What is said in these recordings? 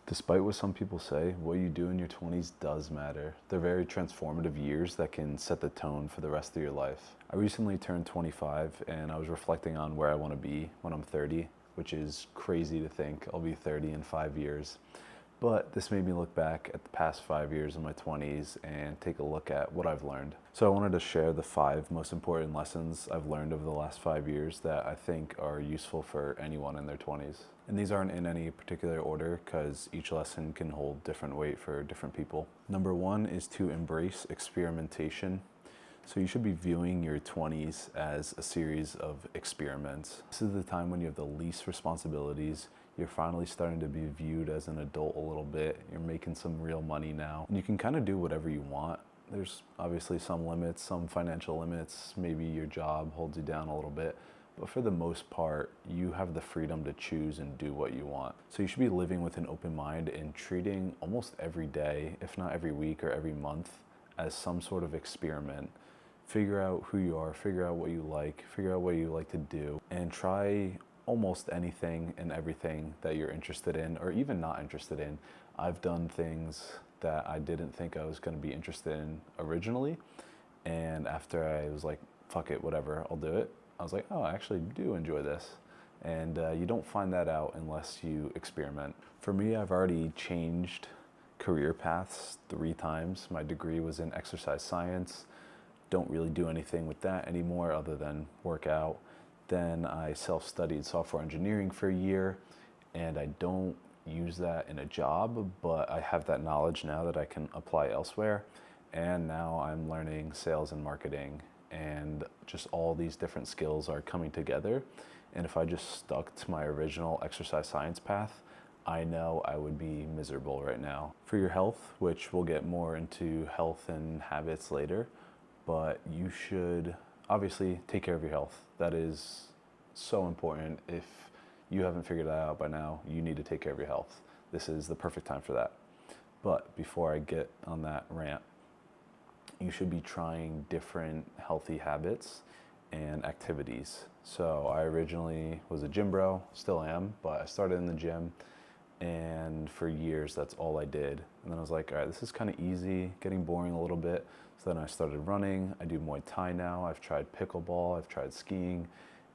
Despite what some people say, what you do in your 20s does matter. They're very transformative years that can set the tone for the rest of your life. I recently turned 25 and I was reflecting on where I want to be when I'm 30, which is crazy to think I'll be 30 in 5 years. But this made me look back at the past 5 years of my 20s and take a look at what I've learned. So I wanted to share the 5 most important lessons I've learned over the last 5 years that I think are useful for anyone in their 20s. And these aren't in any particular order because each lesson can hold different weight for different people. Number 1 is to embrace experimentation. So you should be viewing your 20s as a series of experiments. This is the time when you have the least responsibilities. You're finally starting to be viewed as an adult a little bit. You're making some real money now. And you can kind of do whatever you want. There's obviously some limits, some financial limits. Maybe your job holds you down a little bit. But for the most part, you have the freedom to choose and do what you want. So you should be living with an open mind and treating almost every day, if not every week or every month, as some sort of experiment. Figure out who you are, figure out what you like, figure out what you like to do, and try almost anything and everything that you're interested in or even not interested in. I've done things that I didn't think I was going to be interested in originally, and after I was like, fuck it, whatever, I'll do it, I was like, oh, I actually do enjoy this. And you don't find that out unless you experiment. For me, I've already changed career paths 3 times. My degree was in exercise science. Don't really do anything with that anymore other than work out. Then I self-studied software engineering for a year, and I don't use that in a job, but I have that knowledge now that I can apply elsewhere. And now I'm learning sales and marketing, and just all these different skills are coming together. And if I just stuck to my original exercise science path, I know I would be miserable right now. For your health, which we'll get more into health and habits later, but you should obviously take care of your health. That is so important. If you haven't figured that out by now, you need to take care of your health. This is the perfect time for that. But before I get on that rant, you should be trying different healthy habits and activities. So I originally was a gym bro, still am, but I started in the gym, and for years that's all I did. And then I was like, all right, this is kind of easy, getting boring a little bit. So then I started running. I do Muay Thai now. I've tried pickleball, I've tried skiing.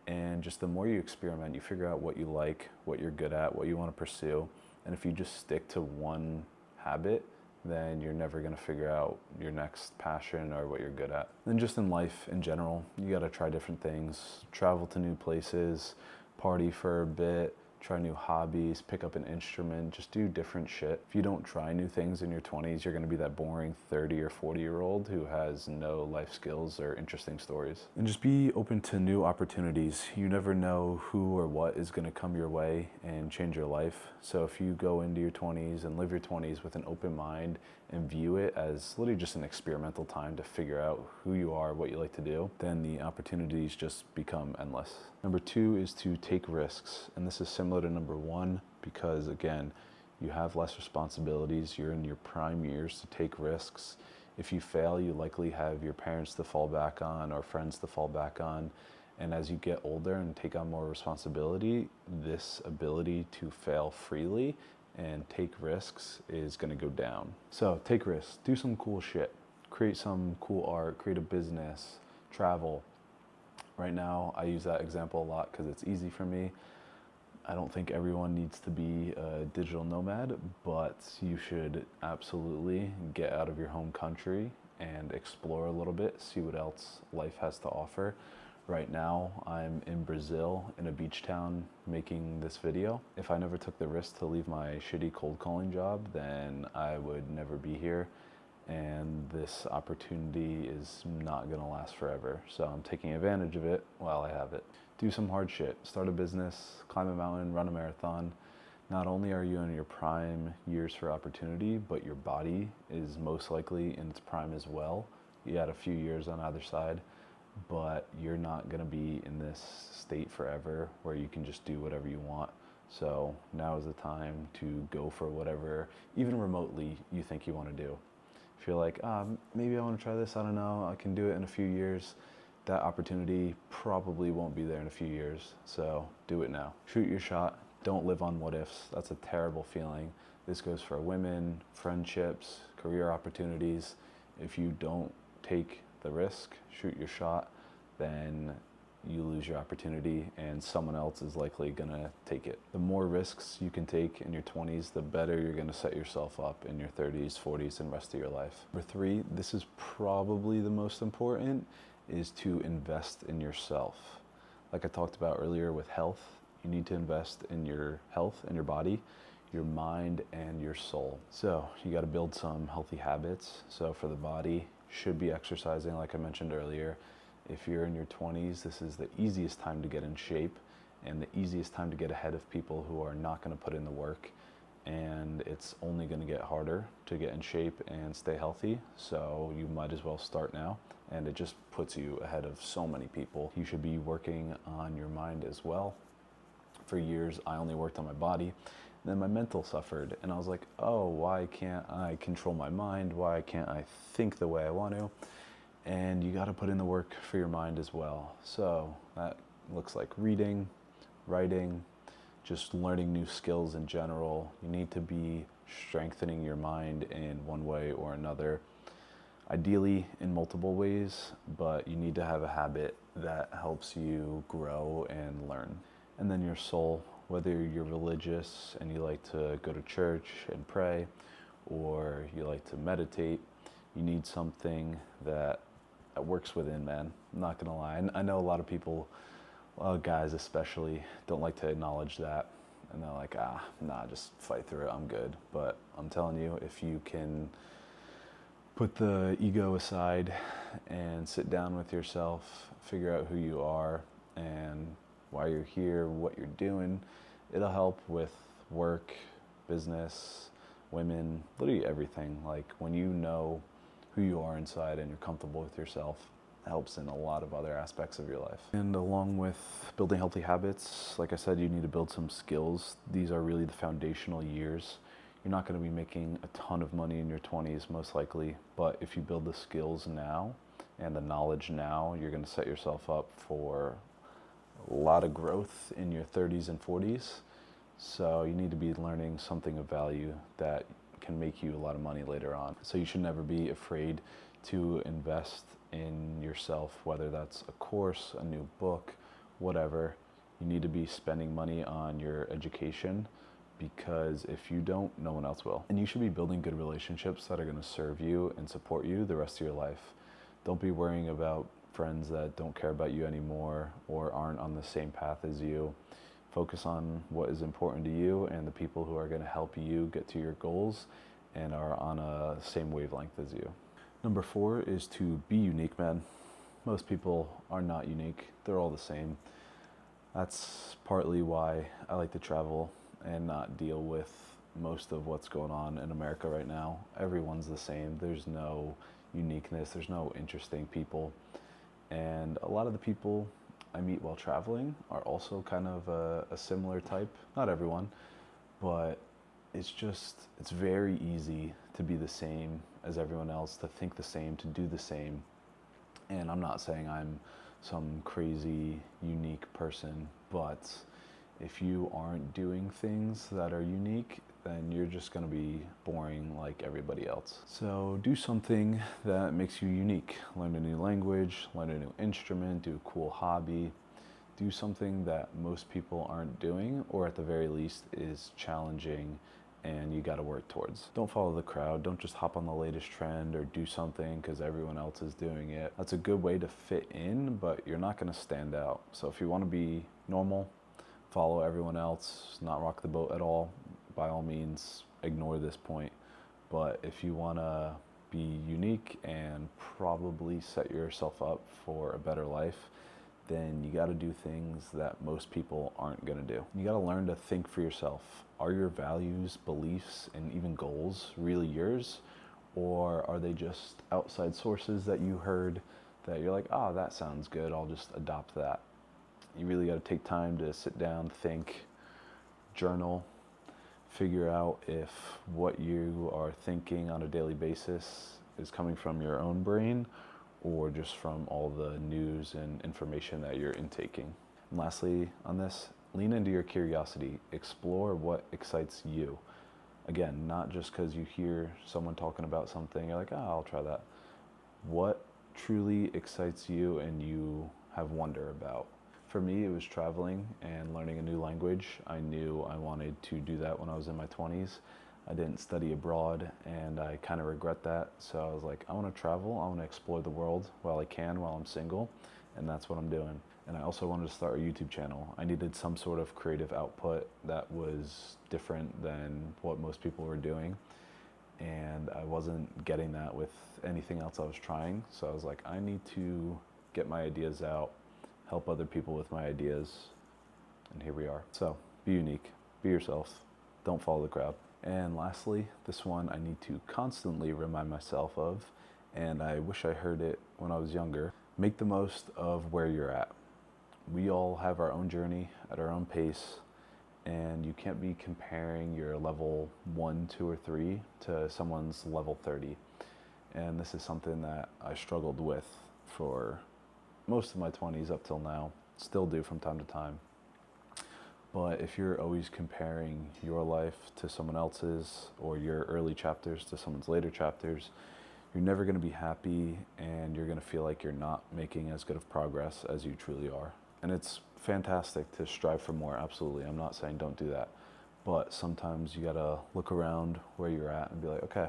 And just the more you experiment, you figure out what you like, what you're good at, what you want to pursue. And if you just stick to one habit, then you're never going to figure out your next passion or what you're good at. Then just in life in general, you got to try different things, travel to new places, party for a bit, try new hobbies, pick up an instrument, just do different shit. If you don't try new things in your 20s, you're gonna be that boring 30 or 40-year-old who has no life skills or interesting stories. And just be open to new opportunities. You never know who or what is gonna come your way and change your life. So if you go into your 20s and live your 20s with an open mind and view it as literally just an experimental time to figure out who you are, what you like to do, then the opportunities just become endless. Number 2 is to take risks. And this is similar to number 1 because, again, you have less responsibilities. You're in your prime years to take risks. If you fail, you likely have your parents to fall back on or friends to fall back on. And as you get older and take on more responsibility, this ability to fail freely and take risks is going to go down. So take risks, do some cool shit, create some cool art, create a business, travel. Right now, I use that example a lot because it's easy for me. I don't think everyone needs to be a digital nomad, but you should absolutely get out of your home country and explore a little bit, see what else life has to offer. Right now, I'm in Brazil in a beach town making this video. If I never took the risk to leave my shitty cold calling job, then I would never be here. And this opportunity is not gonna last forever. So I'm taking advantage of it while I have it. Do some hard shit, start a business, climb a mountain, run a marathon. Not only are you in your prime years for opportunity, but your body is most likely in its prime as well. You got a few years on either side, but you're not gonna be in this state forever where you can just do whatever you want. So now is the time to go for whatever, even remotely, you think you wanna do. If you're like, maybe I want to try this, I don't know, I can do it in a few years, that opportunity probably won't be there in a few years. So do it now. Shoot your shot. Don't live on what ifs. That's a terrible feeling. This goes for women, friendships, career opportunities. If you don't take the risk, shoot your shot, then you lose your opportunity and someone else is likely gonna take it. The more risks you can take in your 20s, the better you're gonna set yourself up in your 30s, 40s, and rest of your life. Number 3, this is probably the most important, is to invest in yourself. Like I talked about earlier with health, you need to invest in your health and your body, your mind, and your soul. So you gotta build some healthy habits. So for the body, should be exercising like I mentioned earlier. If you're in your 20s, this is the easiest time to get in shape and the easiest time to get ahead of people who are not going to put in the work. And it's only going to get harder to get in shape and stay healthy. So you might as well start now. And it just puts you ahead of so many people. You should be working on your mind as well. For years, I only worked on my body. Then my mental suffered. And I was like, oh, why can't I control my mind? Why can't I think the way I want to? And you got to put in the work for your mind as well. So that looks like reading, writing, just learning new skills in general. You need to be strengthening your mind in one way or another, ideally in multiple ways, but you need to have a habit that helps you grow and learn. And then your soul, whether you're religious and you like to go to church and pray, or you like to meditate, you need something that works within, man. I'm not gonna lie. I know a lot of people, guys especially, don't like to acknowledge that. And they're like, nah, just fight through it, I'm good. But I'm telling you, if you can put the ego aside and sit down with yourself, figure out who you are and why you're here, what you're doing, it'll help with work, business, women, literally everything. Like when you know who you are inside and you're comfortable with yourself, helps in a lot of other aspects of your life. And along with building healthy habits, like I said, you need to build some skills. These are really the foundational years. You're not going to be making a ton of money in your 20s, most likely, but if you build the skills now and the knowledge now, you're going to set yourself up for a lot of growth in your 30s and 40s. So you need to be learning something of value that can make you a lot of money later on. So you should never be afraid to invest in yourself, whether that's a course, a new book, whatever. You need to be spending money on your education, because if you don't, no one else will. And you should be building good relationships that are going to serve you and support you the rest of your life. Don't be worrying about friends that don't care about you anymore or aren't on the same path as you. Focus on what is important to you and the people who are going to help you get to your goals and are on a same wavelength as you. Number 4 is to be unique, man. Most people are not unique. They're all the same. That's partly why I like to travel and not deal with most of what's going on in America right now. Everyone's the same. There's no uniqueness. There's no interesting people. And a lot of the people I meet while traveling are also kind of a similar type. Not everyone, but it's very easy to be the same as everyone else, to think the same, to do the same. And I'm not saying I'm some crazy, unique person, but if you aren't doing things that are unique, then you're just going to be boring like everybody else. So do something that makes you unique. Learn a new language, learn a new instrument, do a cool hobby. Do something that most people aren't doing, or at the very least is challenging and you got to work towards. Don't follow the crowd. Don't just hop on the latest trend or do something because everyone else is doing it. That's a good way to fit in, but you're not going to stand out. So if you want to be normal, follow everyone else, not rock the boat at all, by all means, ignore this point. But if you want to be unique and probably set yourself up for a better life, then you got to do things that most people aren't going to do. You got to learn to think for yourself. Are your values, beliefs, and even goals really yours? Or are they just outside sources that you heard that you're like, oh, that sounds good, I'll just adopt that? You really got to take time to sit down, think, journal, figure out if what you are thinking on a daily basis is coming from your own brain or just from all the news and information that you're intaking. And lastly on this, lean into your curiosity. Explore what excites you. Again, not just because you hear someone talking about something, you're like, oh, I'll try that. What truly excites you and you have wonder about? For me, it was traveling and learning a new language. I knew I wanted to do that when I was in my 20s. I didn't study abroad and I kind of regret that. So I was like, I want to travel, I want to explore the world while I can, while I'm single, and that's what I'm doing. And I also wanted to start a YouTube channel. I needed some sort of creative output that was different than what most people were doing. And I wasn't getting that with anything else I was trying. So I was like, I need to get my ideas out, help other people with my ideas, and here we are. So be unique, be yourself, don't follow the crowd. And lastly, this one I need to constantly remind myself of, and I wish I heard it when I was younger. Make the most of where you're at. We all have our own journey at our own pace, and you can't be comparing your level 1, 2, or 3 to someone's level 30. And this is something that I struggled with for most of my 20s up till now, still do from time to time. But if you're always comparing your life to someone else's or your early chapters to someone's later chapters, you're never going to be happy and you're going to feel like you're not making as good of progress as you truly are. And it's fantastic to strive for more, absolutely. I'm not saying don't do that. But sometimes you gotta look around where you're at and be like, okay,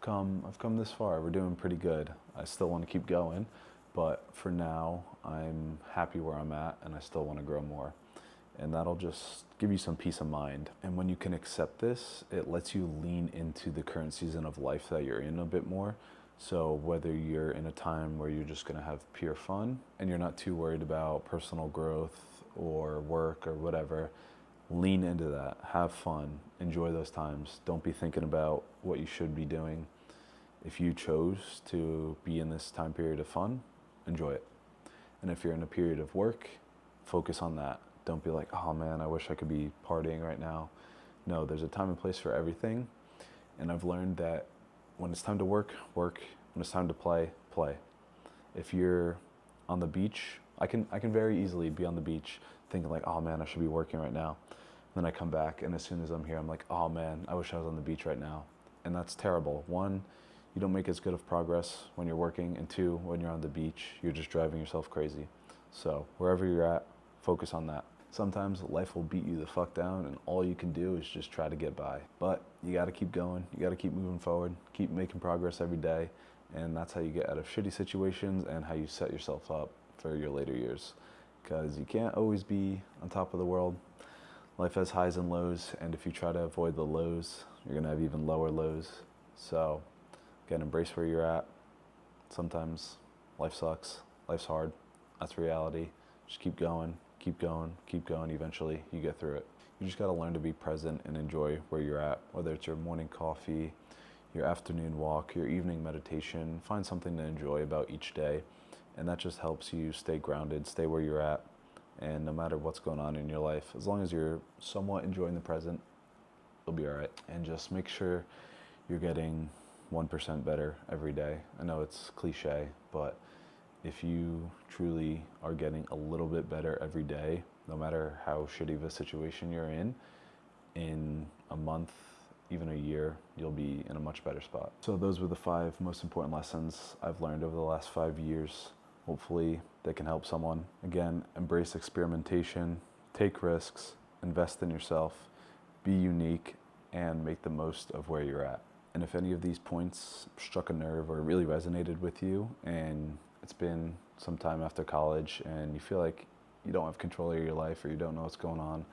I've come this far. We're doing pretty good. I still want to keep going, but for now, I'm happy where I'm at and I still want to grow more. And that'll just give you some peace of mind. And when you can accept this, it lets you lean into the current season of life that you're in a bit more. So whether you're in a time where you're just going to have pure fun and you're not too worried about personal growth or work or whatever, lean into that. Have fun. Enjoy those times. Don't be thinking about what you should be doing. If you chose to be in this time period of fun, enjoy it. And if you're in a period of work, focus on that. Don't be like, oh man, I wish I could be partying right now. No, there's a time and place for everything. And I've learned that when it's time to work, work. When it's time to play, play. If you're on the beach, I can very easily be on the beach thinking like, oh man, I should be working right now. Then I come back and as soon as I'm here, I'm like, oh man, I wish I was on the beach right now. And that's terrible. One, you don't make as good of progress when you're working. And two, when you're on the beach, you're just driving yourself crazy. So wherever you're at, focus on that. Sometimes life will beat you the fuck down and all you can do is just try to get by. But you gotta keep going, you gotta keep moving forward, keep making progress every day, and that's how you get out of shitty situations and how you set yourself up for your later years. Because you can't always be on top of the world. Life has highs and lows, and if you try to avoid the lows, you're gonna have even lower lows. So, again, embrace where you're at. Sometimes life sucks, life's hard, that's reality. Just keep going. Keep going, keep going. Eventually, you get through it. You just got to learn to be present and enjoy where you're at, whether it's your morning coffee, your afternoon walk, your evening meditation. Find something to enjoy about each day, and that just helps you stay grounded, stay where you're at, and no matter what's going on in your life, as long as you're somewhat enjoying the present, you'll be all right. And just make sure you're getting 1% better every day. I know it's cliche, but if you truly are getting a little bit better every day, no matter how shitty of a situation you're in a month, even a year, you'll be in a much better spot. So those were the 5 most important lessons I've learned over the last 5 years. Hopefully they can help someone. Again, embrace experimentation, take risks, invest in yourself, be unique, and make the most of where you're at. And if any of these points struck a nerve or really resonated with you and it's been some time after college and you feel like you don't have control of your life or you don't know what's going on,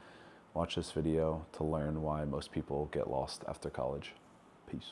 watch this video to learn why most people get lost after college. Peace.